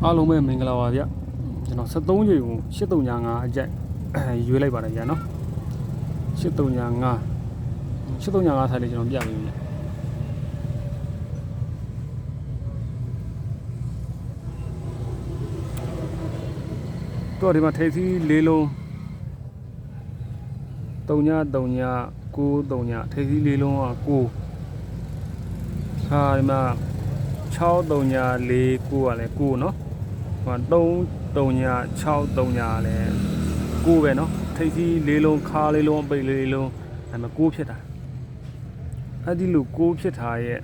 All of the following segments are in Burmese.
အားလုံးပဲမင်္ဂလာပါဗျကျွန်တော်73ချိန်ကို8335အကြိုက်ရွေးလိုက်ပါတယ်ဗျာနော်8335 8335ဆိုင်လေးကျွန်တော်ပြပေးပြီဗျတော့ဒီမှာထိပ်စီး၄လုံး3939ထိပ်စီး၄လုံးက9ဟာဒီမှာ6349ကလည်း9เนาะဟို3363လည်း9ပဲเนาะထိပ်စီး၄လုံးခါလေးလုံးအပိတ်လေးလုံးအဲ့မှာ9ဖြစ်တာအဲ့ဒီလို9ဖြစ်တာရဲ့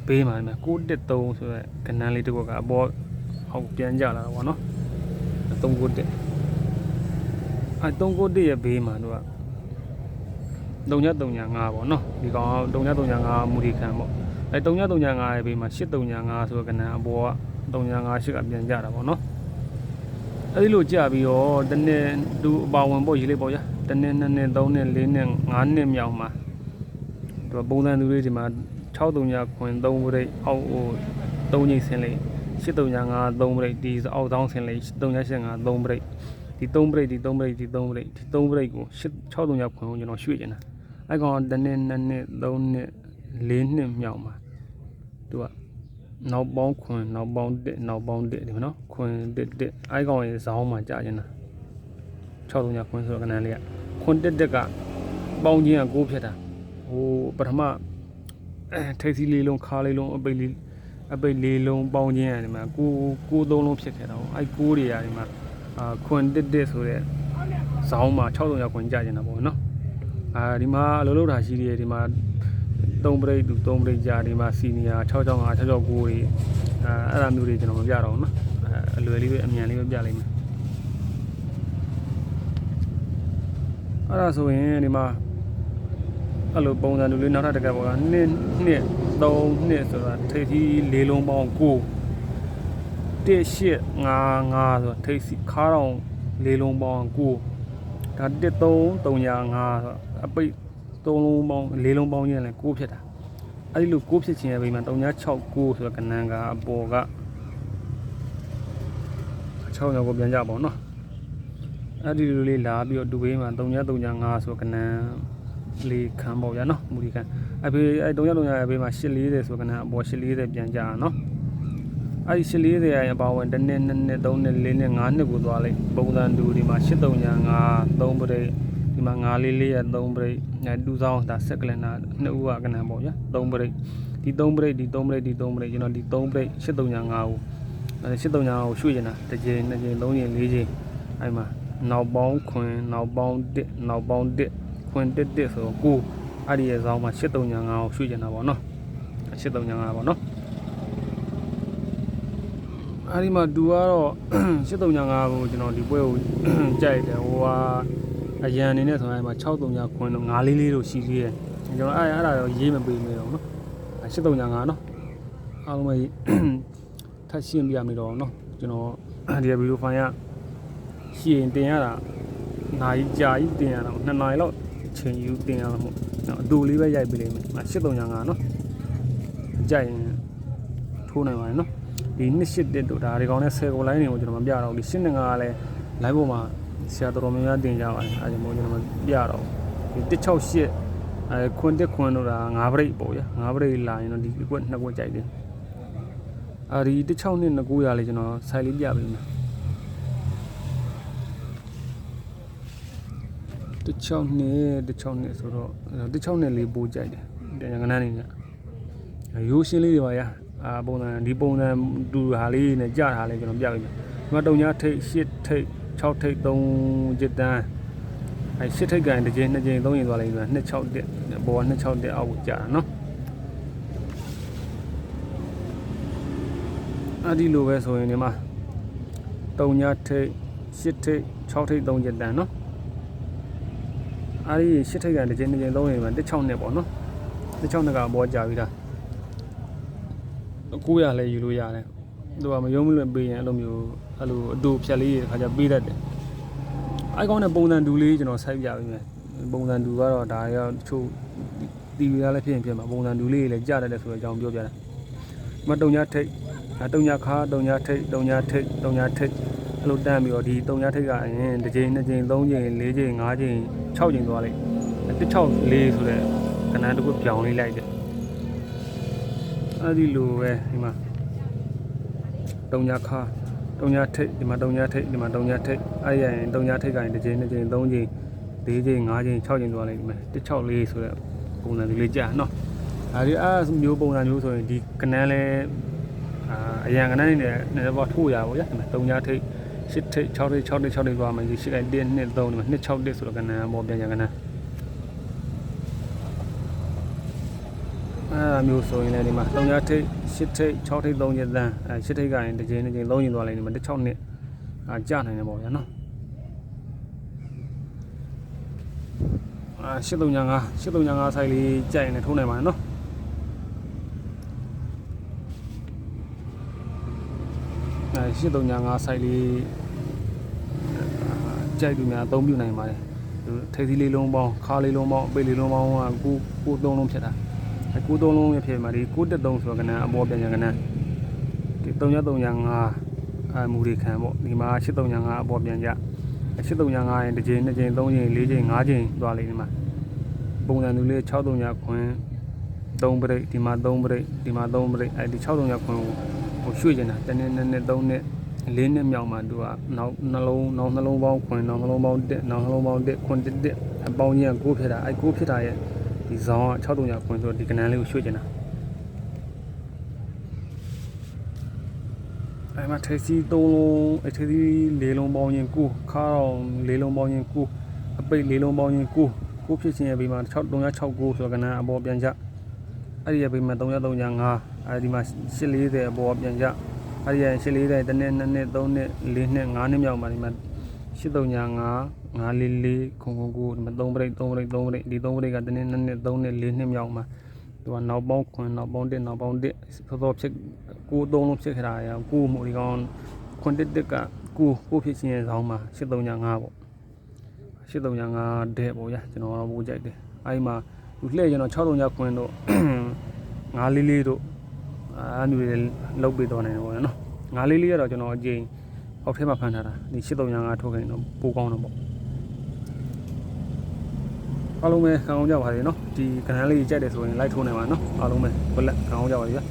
ဘေးမှာ913ဆိုတဲ့ကဏ္ဍလေးတစ်ခုကအပေါ်အောက်ပြန်ကြလာတာပေါ့เนาะ391အဲ့391ရဲ့ဘေးမှာတို့က3935ပေါ့เนาะဒီကောင်3935မူဒီခံပေါ့အဲ3935ရဲ့ဘေးမှာ8335ဆိုတဲ့ကဏ္ဍအပေါ်က358ကပြန်ကြတာပေါ့နော်အဲဒီလိုကြပြီးတော့တနေ့သူအပါဝင်ပေါ့ရေးလိုက်ပေါ့ဗျာတနေ့2နှစ်3နှစ်4နှစ်5နှစ်မြောက်မှာသူပုံစံသူလေးဒီမှာ6300ခွင်3ပြိတ်အောက်ဟို3ညိတ်ဆင်းလိုက်8335 3ပြိတ်ဒီအောက်တောင်းဆင်းလိုက်385 3ပြိတ်ဒီ3ပြိတ်ဒီ3ပြိတ်ဒီ3ပြိတ်ဒီ3ပြိတ်ကို6300ခွင်ကိုကျွန်တော်ရွှေ့နေတာအဲကောင်တနေ့2နှစ်3နှစ်4နှစ်မြောက်မှာသူကနောက်ပေါင်းခွင်နောက်ပေါင်း1နောက်ပေါင်း1ဒီမှာနော်ခွင်1အဲကောင်ရဲ့ဇောင်းမှာကြာနေတာ6300ခွင်ဆိုတော့ကဏ္ဍလေးကခွင်1ကပေါင်းချင်းက9ဖြစ်တာဟိုပထမထိပ်စီးလေးလုံးခါလေးလုံးအပိတ်လေးလုံးပေါင်းချင်းကဒီမှာ9 3လုံးဖြစ်ခဲ့တာဟိုအဲ9တွေကဒီမှာခွင်1ဆိုတဲ့ဇောင်းမှာ6300ခွင်ကြာနေတာပေါ့နော်ဒီမှာအလုပ်လုပ်တာရှိသေးတယ်ဒီမှာ3ပြိတ်သူ3ပြိတ်ကြာဒီမှာစီနီယာ665 669တွေအဲ့ဒါမျိုးတွေကျွန်တော်မပြတော့ဘူးเนาะအလွယ်လေးပဲအမြန်လေးပဲပြလိုက်မယ်အဲ့ဒါဆိုရင်ဒီမှာအဲ့လိုပုံစံတူလေးနောက်ထပ်တစ်ကပ်ပေါ်က2 2 3 2ဆိုတာထိပ်စီး၄လုံးပေါင်း9 1855ဆိုထိပ်စီးခါတောင်၄လုံးပေါင်း9ဒါ1335ဆိုအပိတ်3လုံးပေါင်း4လုံးပေါင်းရင်လည်း9ဖြစ်တာအဲ့ဒီလို9ဖြစ်ခြင်းရဲ့ဘေးမှာ3969ဆိုတဲ့ကဏ္ဍကအပေါ်က6ရောက်ကိုပြန်ကြပါဦးเนาะအဲ့ဒီလိုလေးလာပြီးတော့ဒူဘေးမှာ3935ဆိုတဲ့ကဏ္ဍလေးခံပေါ့ဗျာเนาะမူဒီခံအဲ့ဘေးအဲ့3935ရဲ့ဘေးမှာ840ဆိုတဲ့ကဏ္ဍအပေါ်840ပြန်ကြเนาะအဲ့ဒီ840ရဲ့အပေါ်ဝင်1နှစ်2နှစ်3နှစ်4နှစ်5နှစ်ကိုသွားလိုက်ပုံစံတူဒီမှာ8335 3ပြိတ်ဒီမှာ944ရဲ့3ပြိတ်တူဆောင်ဒါဆက်ကလန်နာ2ဦးကကဏ္ဍပေါ့ဗျာ3ပြိတ်ဒီ3ပြိတ်ဒီ3ပြိတ်ဒီ3ပြိတ်ကျွန်တော်ဒီ3ပြိတ်8335ကို8335ကိုရွှေ့နေတာတစ်ချိန်2ချိန်3ချိန်4ချိန်အဲ့မှာနောက်ပေါင်းခွင်နောက်ပေါင်း1နောက်ပေါင်း1ခွင်1ဆိုတော့9အဲ့ဒီရဲ့ဇောင်းမှာ8335ကိုရွှေ့နေတာပေါ့နော်8335ပေါ့နော်အဲ့ဒီမှာတူကတော့8335ကိုကျွန်တော်ဒီပွဲကိုကြိုက်တယ်ဟိုကအရန်အနေနဲ့ဆိုရင်မှာ6300ခွင်တော့944တို့ရှိသေးတယ်ကျွန်တော်အဲ့ဒါတော့ရေးမပေးမိတော့เนาะ8335เนาะအားလုံးပဲထပ်ရှင်းပြရမယ်တော့เนาะကျွန်တော်ဒီဗီဒီယိုဖိုင်ကရှင်းတင်ရတာနိုင်ကြာကြီးတင်ရတာ2နာရီလောက်ချိန်ယူတင်ရမှာမို့အတူလေးပဲရိုက်ပေးလိမ့်မယ်8335เนาะကြိုက်ရင်ထိုးနိုင်ပါတယ်เนาะဒီ281တို့ဒါဒီကောင်နဲ့10ကိုလိုင်းတွေကိုကျွန်တော်မပြတော့ဘူးဒီ85ကလည်း live ပေါ်မှာဆရာတော်များများတင်ကြပါတယ်အဲဒါမို့ကျွန်တော်ပြတော့ဒီ168ခွန်းတက်ခွန်းတို့ဒါ9ပြိတ်ပေါ့ဗျာ9ပြိတ်လာရင်တော့ဒီကွက်2ကွက်ကြိုက်တယ်ဒီ16နှစ်900လေးကျွန်တော်ဆိုင်လေးပြပေးမယ်16နှစ်ဆိုတော့16နှစ်လေးပို့ကြိုက်တယ်တကယ်ငန်းနေညရိုးရှင်းလေးတွေပါဗျာပုံစံဒီပုံစံတူဟာလေးနဲ့ကြတာလေးကျွန်တော်ပြပေးမယ်ဒီမှာတုံညာထိတ်8ထိတ်6ထိပ်3ကျစ်တန်းအဲ8ထိပ်ကန်တစ်ချိန်2ချိန်3ချိန်သွားလိုက်ပြီ261ဘောက261အောက်ကိုကြာတာเนาะအဲ့ဒီလိုပဲဆိုရင်ဒီမှာ3ညထိပ်8ထိပ်6ထိပ်3ကျစ်တန်းเนาะအဲ့ဒီ8ထိပ်ကန်တစ်ချိန်2ချိန်3ချိန်မှာ16နှစ်ပေါ့เนาะ16နှစ်ကအပေါ်ကြာပြီလား900လည်းယူလို့ရတယ်သူကမယုံမလွင့်ပေးရင်အဲ့လိုမျိုးအဲ့လိုအတူဖြတ်လေးခါကျပေးတတ်တယ်အိုင်ကောင်းတဲ့ပုံစံတူလေးကျွန်တော်ဆိုက်ပြပေးမယ်ပုံစံတူကတော့ဒါရောတချို့တီဗီကလည်းဖြစ်ရင်ဖြစ်မှာပုံစံတူလေးလည်းကြားတတ်တယ်ဆိုတဲ့အကြောင်းပြောပြတာမတုံညာထိတ် တုံညာခါတုံညာထိတ်တုံညာထိတ်တုံညာထိတ်အဲ့လိုတန်းပြီးတော့ဒီတုံညာထိတ်ကအရင်တစ်ချိန်နှစ်ချိန်သုံးချိန်လေးချိန်ငါးချိန်၆ချိန်သွားလိုက်164ဆိုတဲ့ကဏ္ဍတစ်ခုပြောင်းလေးလိုက်တယ်အဲ့ဒီလိုပဲဒီမှာတုံညာခါတုံညာထိတ်ဒီမှာတုံညာထိတ်ဒီမှာတုံညာထိတ်အဲ့ရရင်တုံညာထိတ်ကရင်တစ်ချိန်နှစ်ချိန်သုံးချိန်၄ချိန်၅ချိန်၆ချိန်သွားလိုက်ဒီမှာ164ဆိုတဲ့ပုံစံလေးကြာနော်ဒါဒီအဲ့မျိုးပုံစံမျိုးဆိုရင်ဒီကဏ္ဍလဲအရန်ကဏ္ဍနေနဲ့တော့ထိုးရပါဗျာဒီမှာတုံညာထိတ်8ထိတ်6ထိတ်6ထိတ်6ထိတ်သွားမယ်ဒီ8က1 2 3ဒီမှာ261ဆိုတော့ကဏ္ဍပေါ်ပြန်ရကဏ္ဍအဲ့မျိုးဆိုရင်လည်းဒီမှာတုံညာထိတ်8ထိတ်6ထိတ်3ချက်တန်း8ထိတ်ကရင်တစ်ချိန်တစ်ချိန်3ချိန်သွားလိုက်ဒီမှာ16နှစ်ကြာနိုင်တယ်ပေါ့ဗျာနော်8355ဆိုင်လေးကြိုက်နေထုံးနိုင်ပါတယ်နော်8355ဆိုင်လေးကြိုက်သူများအသုံးပြုနိုင်ပါတယ်ထိပ်သီးလေးလုံးပေါင်းခါလေးလုံးပေါင်းအပိတ်လေးလုံးပေါင်းကကို3လုံးဖြစ်တာကို3လုံးရဖြစ်မှာဒီ913ဆိုတော့ကဏ္ဍအပေါ်ပြန်ရကဏ္ဍဒီ3355မူရီခံပေါ့ဒီမှာ8355အပေါ်ပြန်ကြ8355ရင်တစ်ချိန်နှစ်ချိန်သုံးချိန်လေးချိန်ငါးချိန်သွားလိမ့်ဒီမှာပုံစံသူလေး6300ခွင်း3ပရိတ်ဒီမှာ3ပရိတ်ဒီမှာ3ပရိတ်အဲဒီ6300ခွင်းကိုရွှေ့ကျင်တာတနေ့2နှစ်3နှစ်4နှစ်မြောက်မှသူကနောက်နှလုံးပေါင်းခွင်းနောက်နှလုံးပေါင်း1နောက်နှလုံးပေါင်း1ခွင်း1အပေါင်းကြီးက9ဖြစ်တာအဲ9ဖြစ်တာရဲ့ဒီဇောင်းက6300ခွင်းဆိုတော့ဒီကဏ္ဍလေးကိုရွှေ့ကျင်တာအဲမှာထေစီ3လုံးအထေစီ4လုံးပေါင်းရင်9ခါတော့4လုံးပေါင်းရင်9အပိတ်4လုံးပေါင်းရင်9ဖြစ်ခြင်းရဲ့ဘေးမှာ6369ဆိုတော့ကဏ္ဍအပေါ်ပြန်ကြအဲ့ဒီရဲ့ဘေးမှာ3335အဲဒီမှာ840အပေါ်ပြန်ကြအဲ့ဒီရဲ့840တနေ့2နှစ်3နှစ်4နှစ်5နှစ်မြောက်မှာဒီမှာ8335 544ခုံဒီမှာ3ပရိတ်3ပရိတ်3ပရိတ်ဒီ3ပရိတ်ကတနေ့2နှစ်3နှစ်4နှစ်မြောက်မှာသူကနောက်ပေါင်းခွန်းနောက်ပေါင်း1နောက်ပေါင်း1သောဖြစ်9 3လုံးဖြစ်ခတာရ9မှုဒီကောင်ခွန်း1က9ဖြစ်ခြင်းရဲ့ဇောင်းမှာ8335ပေါ့8335တဲ့ပေါ့ဗျာကျွန်တော်တော့ပို့ကြိုက်တယ်အဲဒီမှာသူလှည့်ကျွန်တော်6300ခွန်းတို့944တို့အဲ့လိုလောက်ပြီးတော့နေတယ်ပေါ့နော်944ကတော့ကျွန်တော်အကျဉ်းအောက်ထဲမှာဖန်ထားတာဒီ8355ထုတ်ခိုင်းတော့ပိုကောင်းတော့ပေါ့အားလုံးပဲခံအောင်ကြပါစေနော်ဒီကဏ္ဍလေးကြိုက်တယ်ဆိုရင်လိုက်ထိုးနိုင်ပါနော်အားလုံးပဲဘလက်ခံအောင်ကြပါစေဗျာ